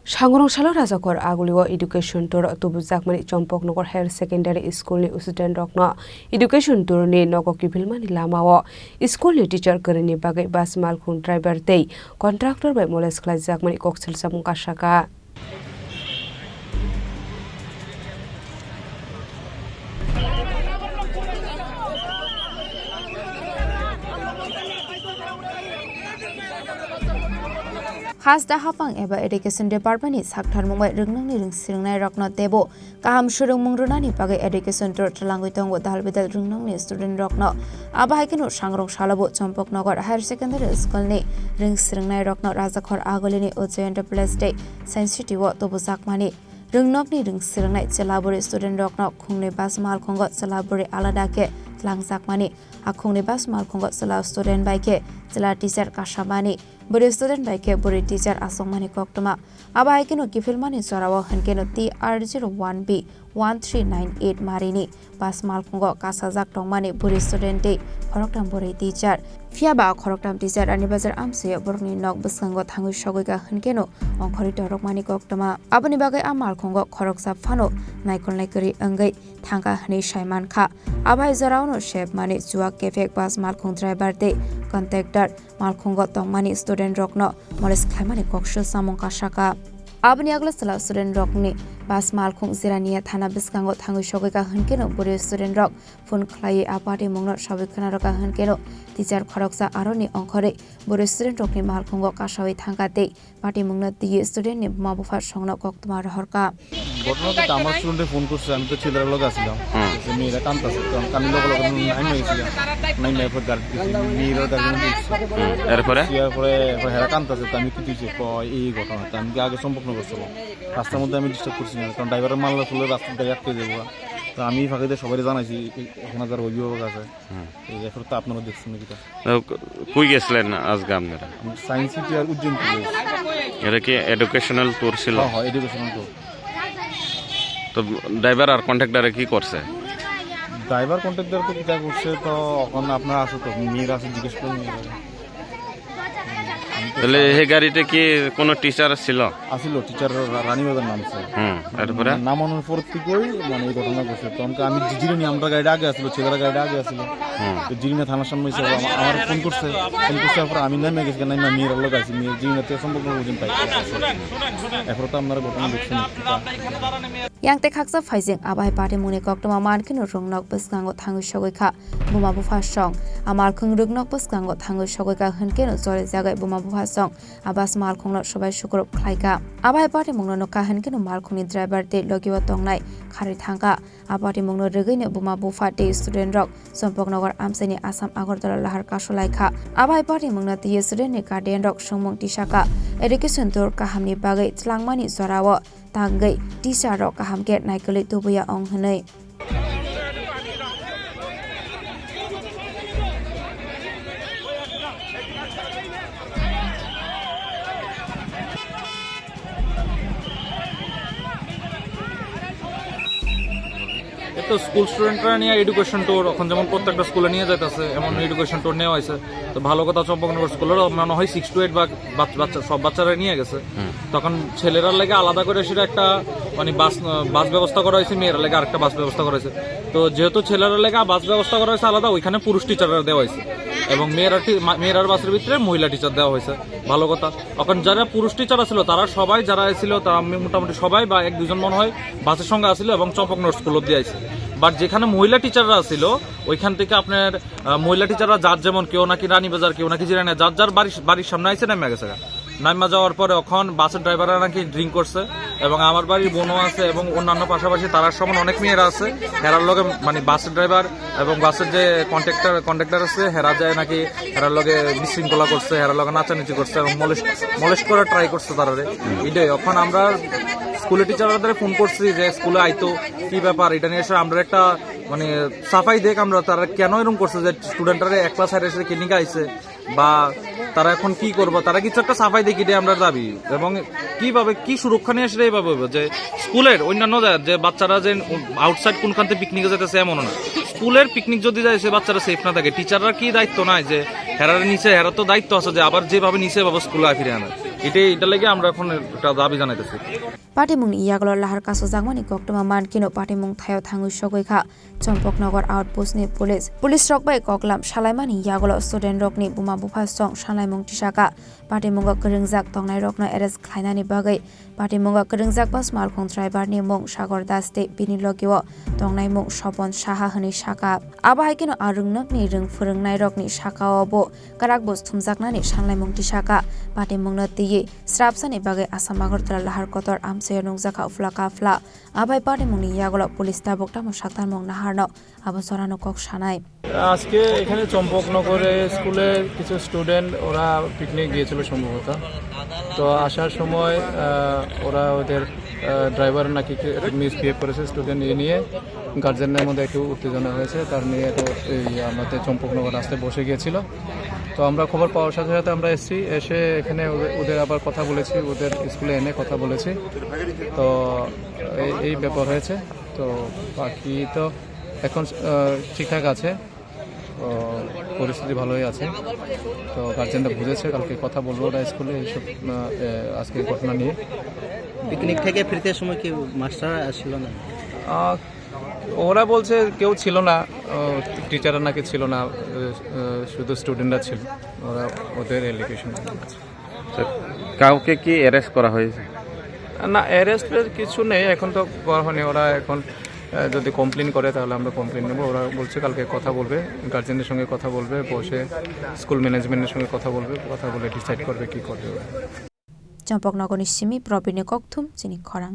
Sangorong-Salo Rajakor Aguliwa Education Tour Tubujakmani Chompoknogor Higher Secondary School ni Usuden Rokno Education Tour ni Nogo Kiphilmani Lamao School ni teacher kerini bagai bas malkhun driver tei Contractor by Molest Khlaijakmani Koksil Samung Kasaka Khasda hapang eba education department ni sakthar mungbai ringnang ni ringsiringnai rokno tebo kaham surung mungrunani bagai education tour talangui tongo dalbedal ringnang ni student rokno abahaikenu Sangrong-Salo Chompoknogor Higher Secondary School ni ringsiringnai rokno Rajakhor Agolini Ujayan Place Science City wo tobujakmani ringnok ni ringsiringnai chelaburi student rokno khungni bas malkhongo chelaburi alada ke tlangjakmani akhungni bas malkhongo chela student baike chela teacher kashabani buri student baike buri teacher asongmani koktoma abahaikenu Kiphilmani sorawo hankeno TR01B 1398 marini bas malkhongo kasajak tongmani buri student dei khoroktam buri teacher fiaba khoroktam teacher ani bazar amse borni nok bskango thangui sogoika hankeno ongkhori torokmani koktoma aboni bagai amal khongo khoroksa phano naikolnai kari angai thangka hani saiman kha abai jarauno shep mani chuak kefek bas malkhong driver dei Contractor malkhongo tongmani student rokno Molest Khlaijakha koksho samong kasaka abni agla sala student rokni bas malkhong zirania thana biskango thangui sogoika hankeno buri student rok phone khlai apati mungno sabikhana roka hankeno teacher khoroksa aroni ongkhore buri student rokni malkhongo kasawai thangkate party mungno tiye student ni mabufa songno koktoma rahorka ঘটনাটা আমার স্টুডেন্টে phone করছে আমি তো ছেলের লগে আসলাম মেয়েরা কাঁদতেছে তো আমি লগে লগে নাইন হয়েছিলাম নাইন এরপর মেয়েরা গাড়ি এরপরে হেরা কাঁদতেছে তো আমি কি দিয়েছি এই ঘটনাটা আমি কি আগে সম্পর্ক করছিল রাস্তার মধ্যে আমি ডিস্টার্ব করছি না কারণ ড্রাইভারের মাল্লা ফুলে রাস্তাটা আটকে যাবো তো আমি ফাঁকিতে সবাই জানাইছি এখন যার অভিভাবক আছে এরপর তো আপনারা দেখছেন নাকি কই গেছিলেন আজকে আপনারা সায়েন্স সিটি আর উজ্জয়ন এটা কি এডুকেশনাল ট্যুর ছিল হ্যাঁ এডুকেশনাল ট্যুর তো ড্রাইভার আর কন্ট্রাক্টর কি করছে ড্রাইভার কন্ট্রাক্টর তো কিটা করছে তো এখন আপনারা আসো তো মেয়েরা আছে জিজ্ঞেস করুন তাহলে এই গাড়িতে কি কোনো টিচার ছিল আসিল টিচার রানীবাজার নাম ছিল তারপরে নাম অনুর পরবর্তীতেই মানে এই ঘটনা ঘটছে তখন আমি জিরিনি আমরা গাড়িটা আগে আসলো ছেলেরা গাড়িটা আগে আসলো জিরিনা থানার সামনে এসে আমার ফোন করছে তারপর আমি নেমে গেছি নাইমা মেয়ের লোক আছি মেয়ের জিরিনাতে সম্পর্ক বুঝিন পাই এখন তো আপনারা ঘটনা দেখছেন Yangte khaksa phaijing abai party muni koktoma mankhin rungnok bskango thangui sogoika buma bufa song amal khung rungnok bskango thangui sogoika hankeno jore jagai buma bufa song abas malkhungno sobai sukrop khlaika abai party mungno noka hankeno malkhungni driver te logiwa tongnai khari thangka abati mungno regaine buma bufa te student rok Chompoknogor amsani Assam Agartala lahar kasolaikha abai party mungna te student ni guardian rok songmong tisaka education tour kahamni bagai tlangmani sorawo tangai teacher rok kahamke naikoli tubuya ong hnei তো school স্টুডেন্টরা নিয়ে education tour এখন যেমন প্রত্যেকটা স্কুলে নিয়ে যাইতেছে এমন এডুকেশন ট্যুর নেওয়া হয়েছে তো ভালো কথা চম্পকনগর স্কুলেরও মনে হয় 6 to 8 বা বাচ্চা সব বাচ্চারা নিয়ে গেছে তখন ছেলেরা লাগে আলাদা করে সেটা একটা মানে বাস ব্যবস্থা করা হয়েছে মেয়েরা লাগে আরেকটা বাস ব্যবস্থা করা হয়েছে তো যেহেতু ছেলেরা লাগে বাস ব্যবস্থা করা হয়েছে আলাদা ওইখানে পুরুষ টিচাররা দেওয়া হয়েছে এবং মেয়েরার বাসের ভিতরে মহিলা টিচার দেওয়া হয়েছে ভালো কথা এখন যারা পুরুষ টিচার ছিল তারা সবাই যারা ছিল তারা মোটামুটি সবাই বা এক দুজন মনে হয় বাসের সঙ্গে আসছিল এবং চম্পকনগর স্কুল অব্দি আইছে বাট যেখানে মহিলা টিচাররা ছিল ওইখান থেকে আপনার মহিলা টিচাররা যার যেমন কেউ নাকি রানীবাজার কেউ নাকি জিরানি যার বাড়ির সামনে আইসে নেমে গেছে নাইমা যাওয়ার পরে এখন বাসের ড্রাইভাররা নাকি ড্রিঙ্ক করছে এবং আমার বাড়ির বোনও আছে এবং অন্যান্য পাশাপাশি তার সমান অনেক মেয়েরা আছে হেরার লগে মানে বাসের ড্রাইভার এবং বাসের যে কন্ট্রাক্টর আছে হেরা যায় নাকি হেরার লগে বিশৃঙ্খলা করছে হেরার লগে নাচানাচি করছে এবং মলেস্ট করার ট্রাই করছে তারা এটাই এখন আমরা স্কুলে টিচারদের ফোন করছি যে স্কুলে আইতো কি ব্যাপার এটা নিয়ে এসে আমরা একটা মানে সাফাই দেখ আমরা তারা কেন এরকম করছে যে স্টুডেন্টরা এক ক্লাস হাইরে এসে ক্লিনিকে আইছে বা তারা এখন কি করবো, তারা কিছু একটা সাফাই দেখি দিয়ে আমরা দাবি, এবং কিভাবে কি সুরক্ষা নিয়ে আসলে এইভাবে হবে যে স্কুলের অন্যান্য যে বাচ্চারা যে আউটসাইড কোনখান থেকে পিকনিকে যেতেছে এমনও না, স্কুলের পিকনিক যদি যায় সে বাচ্চারা সেফ না থাকে, টিচাররা কি দায়িত্ব নাই যে হেরার নিচে, হেরা তো দায়িত্ব আছে যে আবার যেভাবে নিচে এভাবে স্কুলে ফিরে আনে। এটা লেগে আমরা এখন একটা দাবি জানাইতেছি। পাটিমুংনি ইয়াগল লাহার কাছো জাগমানি কক্টমা মানকিনো পাটিমুং থাयो थाङै सगैखा चम्पकनगर आउटपोस्टनि पुलिस रकबाय कक्लाम सालायमानि यागल स्टुडेन्ट रकनि बुमा बुफा सं सालायमुं तिसाका पाटिमुंगा कोरोंजाक तंनाय रकनो एरेस्ट खायनानि बागै पाटिमुंगा कोरोंजाक बास मालखं ड्राइभारनि मुं सागर दासते बिनि लगियो तंनाय मुं सपन साहा हनि साका आबाहायकिनो आरुंनकनि रों फोरोंनाय रकनि साकाआवबो काराकबोस थुमजाकनानि सालायमुं तिसाका पाटिमुंनो तियि स्राबसानि बागै आसाम आगरतला लाहार कतर आमसे नंजाका उफ्ला काफ्ला आबाय पाटिमुंनि यागल पुलिस दाबकटामो साक्तारमं नाहारनो আবু সরানো কক সানায়। আজকে এখানে চম্পকনগরে স্কুলের কিছু স্টুডেন্ট ওরা পিকনিক গিয়েছিল সম্ভবত, তো আসার সময় ওরা ওদের ড্রাইভার নাকি মিসবিহেভ করেছে স্টুডেন্ট নিয়ে, গার্জেনের মধ্যে একটু উত্তেজনা হয়েছে, তার নিয়ে তো আমাদের চম্পকনগর রাস্তায় বসে গিয়েছিল। তো আমরা খবর পাওয়ার সাথে সাথে আমরা এসে এখানে ওদের আবার কথা বলেছি, ওদের স্কুলে এনে কথা বলেছি, তো এই ব্যাপার হয়েছে। তো বাকি তো এখন ঠিকঠাক আছে, পরিস্থিতি ভালোই আছে। তো গার্জেনরা বুঝেছে, কালকে কথা বলবো ওরা স্কুলে এইসব আজকে ঘটনা নিয়ে। পিকনিক থেকে ফিরতে সময় কি মাস্টাররা আসছিল না? ওরা বলছে কেউ ছিল না, টিচাররা নাকি ছিল না, শুধু স্টুডেন্টরা ছিল, ওরা ওদের এলিগেশন। কাউকে কি অ্যারেস্ট করা হয়েছে? না, অ্যারেস্টের কিছু নেই এখন তো করা হয়নি। ওরা এখন যদি কমপ্লেন করে তাহলে আমরা কমপ্লেন নেবো। ওরা বলছে কালকে কথা বলবে, গার্জেনদের সঙ্গে কথা বলবে, বসে স্কুল ম্যানেজমেন্টের সঙ্গে কথা বলে ডিসাইড করবে কি করবে। চম্পকনগর সিমি প্রবীণ ককথুম চিনি খরাং।